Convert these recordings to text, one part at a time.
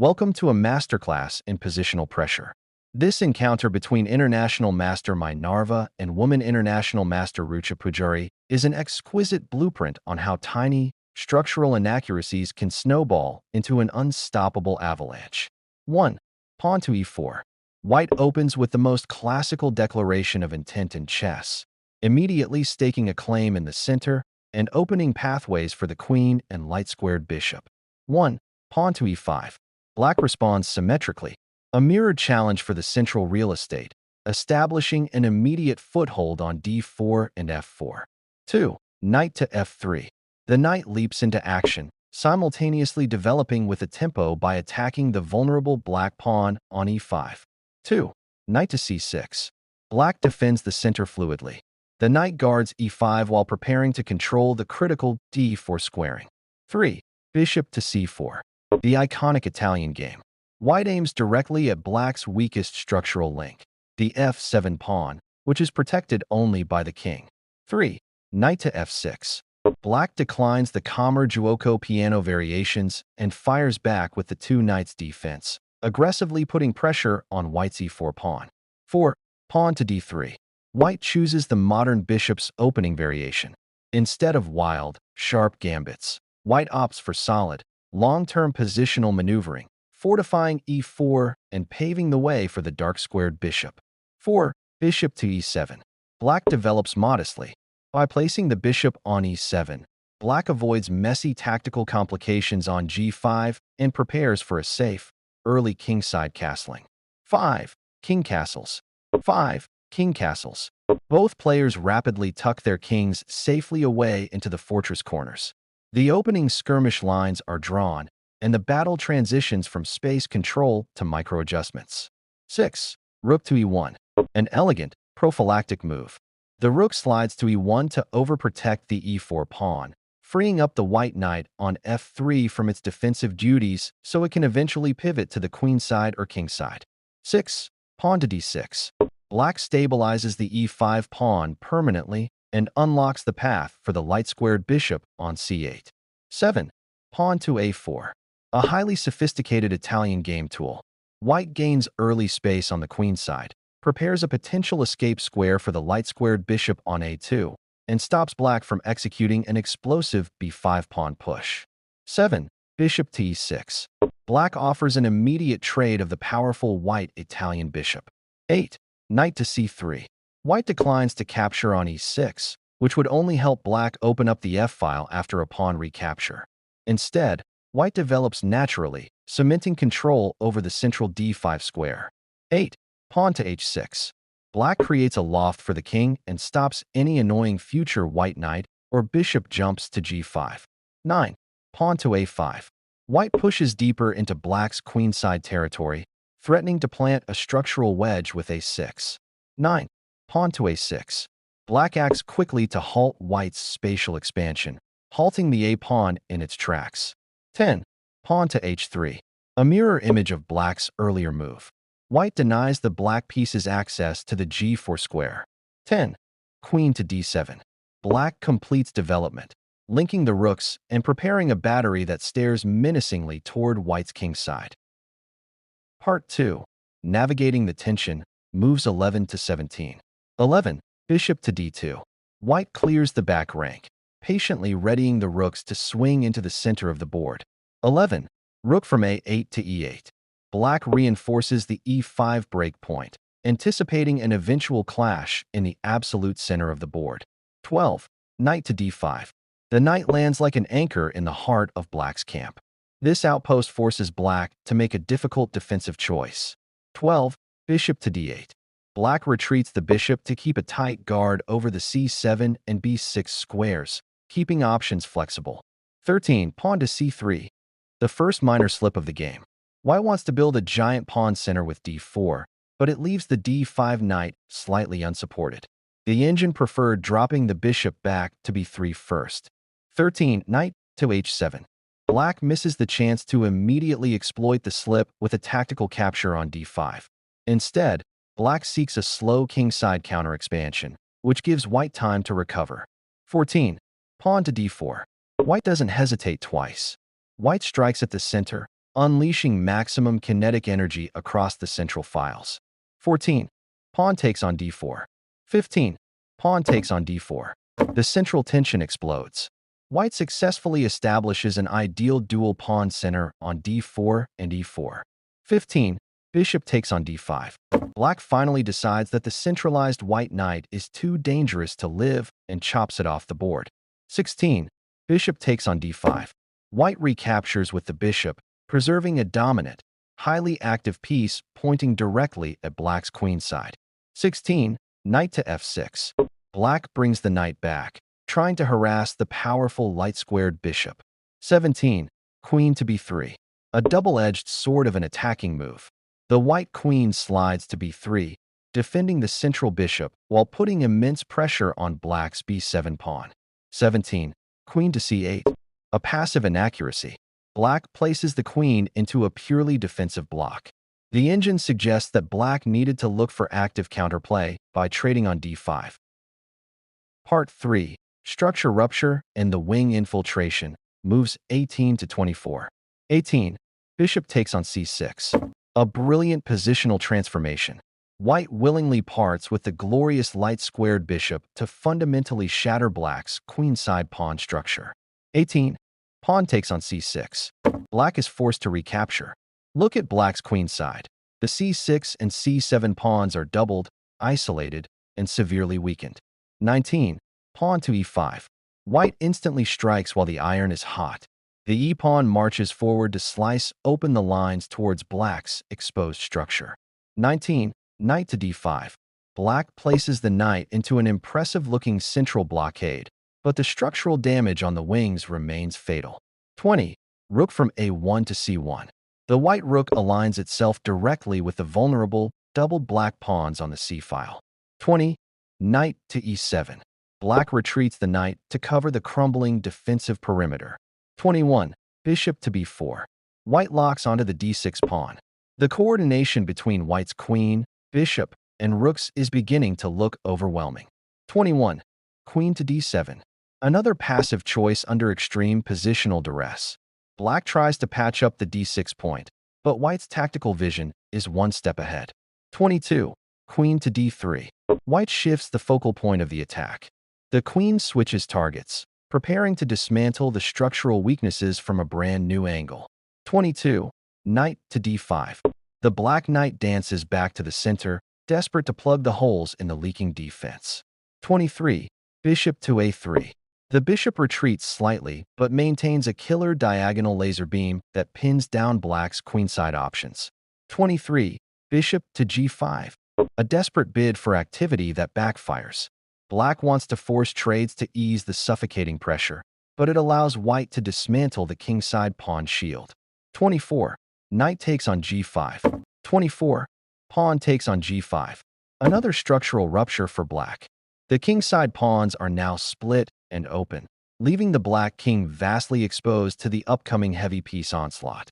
Welcome to a masterclass in positional pressure. This encounter between International Master Mai Narva and Woman International Master Rucha Pujari is an exquisite blueprint on how tiny, structural inaccuracies can snowball into an unstoppable avalanche. 1. Pawn to e4. White opens with the most classical declaration of intent in chess, immediately staking a claim in the center and opening pathways for the queen and light-squared bishop. 1. Pawn to e5. Black responds symmetrically, a mirrored challenge for the central real estate, establishing an immediate foothold on d4 and f4. 2. Knight to f3. The knight leaps into action, simultaneously developing with a tempo by attacking the vulnerable black pawn on e5. 2. Knight to c6. Black defends the center fluidly. The knight guards e5 while preparing to control the critical d4 squaring. 3. Bishop to c4. The iconic Italian game. White aims directly at black's weakest structural link, the f7 pawn, which is protected only by the king. 3. Knight to f6. Black declines the calmer giuoco piano variations and fires back with the two knights defense, aggressively putting pressure on white's e4 pawn. 4. Pawn to d3. White chooses the modern bishop's opening variation. Instead of wild, sharp gambits, white opts for solid, long-term positional maneuvering, fortifying e4 and paving the way for the dark-squared bishop. 4. Bishop to e7. Black develops modestly. By placing the bishop on e7, black avoids messy tactical complications on g5 and prepares for a safe, early kingside castling. 5. King castles. 5. King castles. Both players rapidly tuck their kings safely away into the fortress corners. The opening skirmish lines are drawn, and the battle transitions from space control to micro-adjustments. 6. Rook to e1. An elegant, prophylactic move. The rook slides to e1 to overprotect the e4 pawn, freeing up the white knight on f3 from its defensive duties so it can eventually pivot to the queenside or kingside. 6. Pawn to d6. Black stabilizes the e5 pawn permanently and unlocks the path for the light-squared bishop on c8. 7. Pawn to a4. A highly sophisticated Italian game tool. White gains early space on the queenside, prepares a potential escape square for the light-squared bishop on a2, and stops black from executing an explosive b5 pawn push. 7. Bishop to e6. Black offers an immediate trade of the powerful white Italian bishop. 8. Knight to c3. White declines to capture on e6, which would only help black open up the f-file after a pawn recapture. Instead, white develops naturally, cementing control over the central d5 square. 8. Pawn to h6. Black creates a loft for the king and stops any annoying future white knight or bishop jumps to g5. 9. Pawn to a5. White pushes deeper into black's queenside territory, threatening to plant a structural wedge with a6. 9. Pawn to a6. Black acts quickly to halt white's spatial expansion, halting the a-pawn in its tracks. 10. Pawn to h3. A mirror image of black's earlier move. White denies the black piece's access to the g4 square. 10. Queen to d7. Black completes development, linking the rooks and preparing a battery that stares menacingly toward white's kingside. Part 2. Navigating the tension, moves 11 to 17. 11. Bishop to d2. White clears the back rank, patiently readying the rooks to swing into the center of the board. 11. Rook from a8 to e8. Black reinforces the e5 breakpoint, anticipating an eventual clash in the absolute center of the board. 12. Knight to d5. The knight lands like an anchor in the heart of black's camp. This outpost forces black to make a difficult defensive choice. 12. Bishop to d8. Black retreats the bishop to keep a tight guard over the c7 and b6 squares, keeping options flexible. 13. Pawn to c3. The first minor slip of the game. White wants to build a giant pawn center with d4, but it leaves the d5 knight slightly unsupported. The engine preferred dropping the bishop back to b3 first. 13. Knight to h7. Black misses the chance to immediately exploit the slip with a tactical capture on d5. Instead, black seeks a slow kingside counter-expansion, which gives white time to recover. 14. Pawn to d4. White doesn't hesitate twice. White strikes at the center, unleashing maximum kinetic energy across the central files. 14. Pawn takes on d4. 15. Pawn takes on d4. The central tension explodes. White successfully establishes an ideal dual pawn center on d4 and e4. 15. Bishop takes on d5. Black finally decides that the centralized white knight is too dangerous to live and chops it off the board. 16. Bishop takes on d5. White recaptures with the bishop, preserving a dominant, highly active piece pointing directly at Black's queenside. 16. Knight to f6. Black brings the knight back, trying to harass the powerful light-squared bishop. 17. Queen to b3. A double-edged sword of an attacking move. The white queen slides to b3, defending the central bishop while putting immense pressure on Black's b7 pawn. 17. Queen to c8. A passive inaccuracy. Black places the queen into a purely defensive block. The engine suggests that Black needed to look for active counterplay by trading on d5. Part 3. Structure rupture and the wing infiltration. Moves 18 to 24. 18. Bishop takes on c6. A brilliant positional transformation. White willingly parts with the glorious light-squared bishop to fundamentally shatter Black's queenside pawn structure. 18. Pawn takes on c6. Black is forced to recapture. Look at Black's queenside. The c6 and c7 pawns are doubled, isolated, and severely weakened. 19. Pawn to e5. White instantly strikes while the iron is hot. The e-pawn marches forward to slice open the lines towards Black's exposed structure. 19. Knight to d5. Black places the knight into an impressive-looking central blockade, but the structural damage on the wings remains fatal. 20. Rook from a1 to c1. The white rook aligns itself directly with the vulnerable, doubled Black pawns on the c-file. 20. Knight to e7. Black retreats the knight to cover the crumbling defensive perimeter. 21. Bishop to b4. White locks onto the d6 pawn. The coordination between White's queen, bishop, and rooks is beginning to look overwhelming. 21. Queen to d7. Another passive choice under extreme positional duress. Black tries to patch up the d6 point, but White's tactical vision is one step ahead. 22. Queen to d3. White shifts the focal point of the attack. The queen switches targets, preparing to dismantle the structural weaknesses from a brand new angle. 22. Knight to d5. The Black knight dances back to the center, desperate to plug the holes in the leaking defense. 23. Bishop to a3. The bishop retreats slightly, but maintains a killer diagonal laser beam that pins down Black's queenside options. 23. Bishop to g5. A desperate bid for activity that backfires. Black wants to force trades to ease the suffocating pressure, but it allows White to dismantle the kingside pawn shield. 24. Knight takes on g5. 24. Pawn takes on g5. Another structural rupture for Black. The kingside pawns are now split and open, leaving the Black king vastly exposed to the upcoming heavy piece onslaught.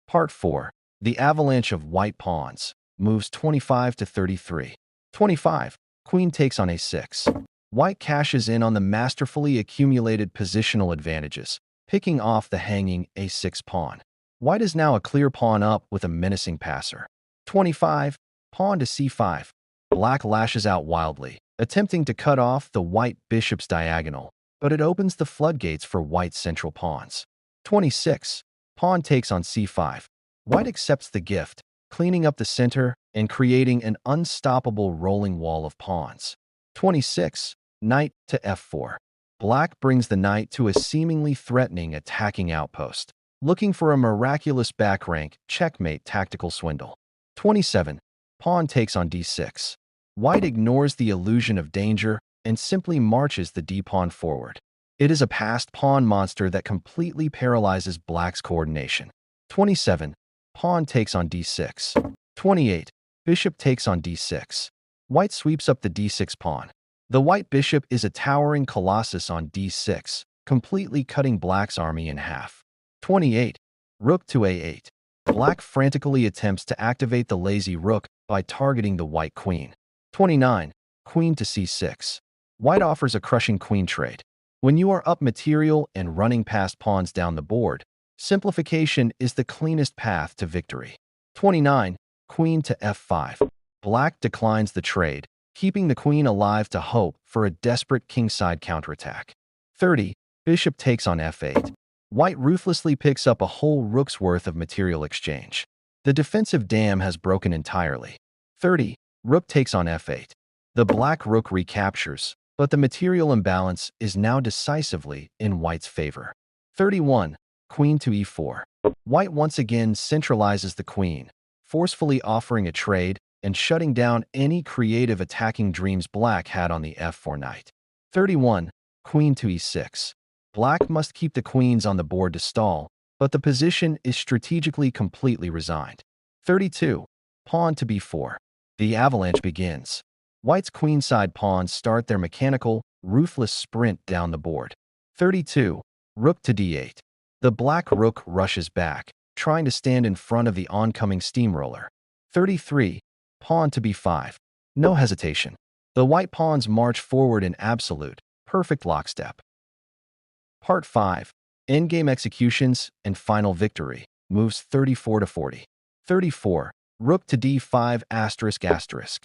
Part 4. The avalanche of White pawns. Moves 25 to 33. 25. Queen takes on a6. White cashes in on the masterfully accumulated positional advantages, picking off the hanging a6 pawn. White is now a clear pawn up with a menacing passer. 25. Pawn to c5. Black lashes out wildly, attempting to cut off the White bishop's diagonal, but it opens the floodgates for White's central pawns. 26. Pawn takes on c5. White accepts the gift, cleaning up the center and creating an unstoppable rolling wall of pawns. 26. Knight to f4. Black brings the knight to a seemingly threatening attacking outpost, looking for a miraculous back rank checkmate tactical swindle. 27. Pawn takes on d6. White ignores the illusion of danger and simply marches the d-pawn forward. It is a passed pawn monster that completely paralyzes Black's coordination. 27. Pawn takes on d6. 28. Bishop takes on d6. White sweeps up the d6 pawn. The White bishop is a towering colossus on d6, completely cutting Black's army in half. 28. Rook to a8. Black frantically attempts to activate the lazy rook by targeting the White queen. 29. Queen to c6. White offers a crushing queen trade. When you are up material and running past pawns down the board, Simplification is the cleanest path to victory. 29. Queen to f5. Black declines the trade, keeping the queen alive to hope for a desperate kingside counterattack. 30. Bishop takes on f8. White ruthlessly picks up a whole rook's worth of material exchange. The defensive dam has broken entirely. 30. Rook takes on f8. The black rook recaptures, but the material imbalance is now decisively in white's favor. 31. Queen to e4. White once again centralizes the queen, forcefully offering a trade and shutting down any creative attacking dreams black had on the f4 knight. 31. Queen to e6. Black must keep the queens on the board to stall, but the position is strategically completely resigned. 32. Pawn to b4. The avalanche begins. White's queenside pawns start their mechanical, ruthless sprint down the board. 32. Rook to d8. The black rook rushes back, trying to stand in front of the oncoming steamroller. 33. Pawn to b5. No hesitation. The white pawns march forward in absolute, perfect lockstep. Part 5. Endgame executions and final victory. Moves 34 to 40. 34. Rook to d5 ***.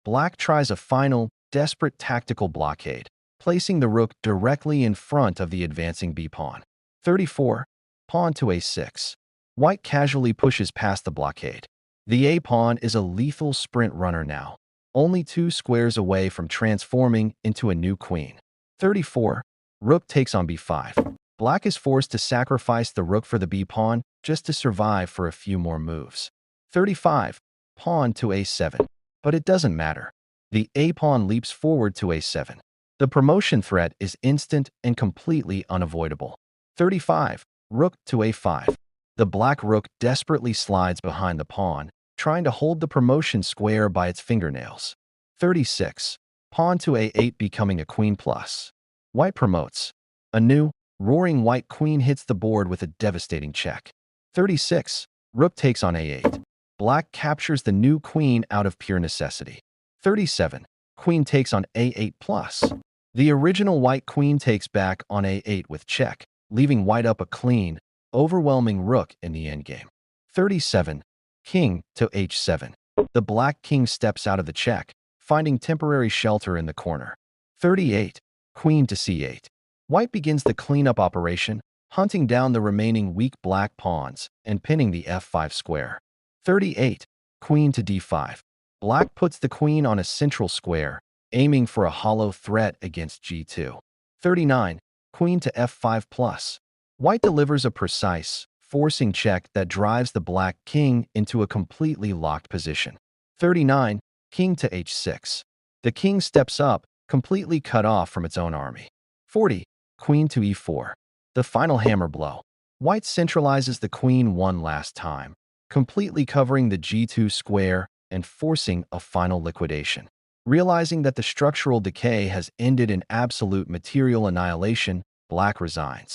Black tries a final, desperate tactical blockade, placing the rook directly in front of the advancing b-pawn. 34. Pawn to a6. White casually pushes past the blockade. The a-pawn is a lethal sprint runner now, only 2 squares away from transforming into a new queen. 34. Rook takes on b5. Black is forced to sacrifice the rook for the b-pawn just to survive for a few more moves. 35. Pawn to a7. But it doesn't matter. The a-pawn leaps forward to a7. The promotion threat is instant and completely unavoidable. 35. Rook to a5. The black rook desperately slides behind the pawn, trying to hold the promotion square by its fingernails. 36. Pawn to a8 becoming a queen plus. White promotes. A new, roaring white queen hits the board with a devastating check. 36. Rook takes on a8. Black captures the new queen out of pure necessity. 37. Queen takes on a8 plus. The original white queen takes back on a8 with check, leaving white up a clean, overwhelming rook in the endgame. 37. King to h7. The black king steps out of the check, finding temporary shelter in the corner. 38. Queen to c8. White begins the cleanup operation, hunting down the remaining weak black pawns and pinning the f5 square. 38. Queen to d5. Black puts the queen on a central square, aiming for a hollow threat against g2. 39. Queen to f5 plus. White delivers a precise, forcing check that drives the black king into a completely locked position. 39. King to h6. The king steps up, completely cut off from its own army. 40. Queen to e4. The final hammer blow. White centralizes the queen one last time, completely covering the g2 square and forcing a final liquidation. Realizing that the structural decay has ended in absolute material annihilation, Black resigns.